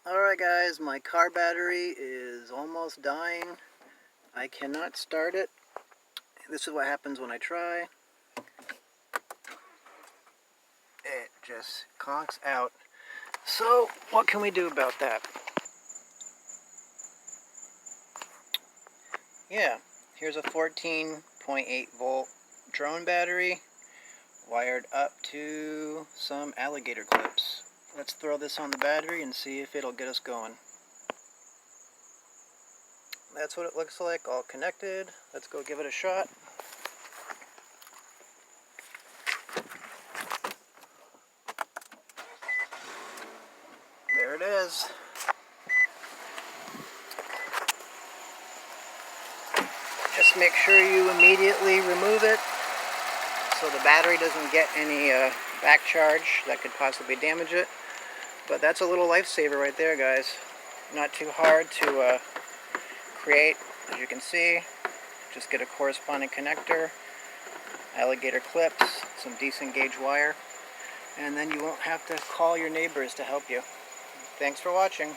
Alright guys, my car battery is almost dying. I cannot start it. This is what happens when I try. It just conks out. So, what can we do about that? Yeah, here's a 14.8 volt drone battery wired up to some alligator clips. Let's throw this on the battery and see if it'll get us going. That's what it looks like, all connected. Let's go give it a shot. There it is. Just make sure you immediately remove it so the battery doesn't get any back charge that could possibly damage it. But that's a little lifesaver right there, guys. Not too hard to create, as you can see. Just get a corresponding connector, alligator clips, some decent gauge wire, and then you won't have to call your neighbors to help you. Thanks for watching.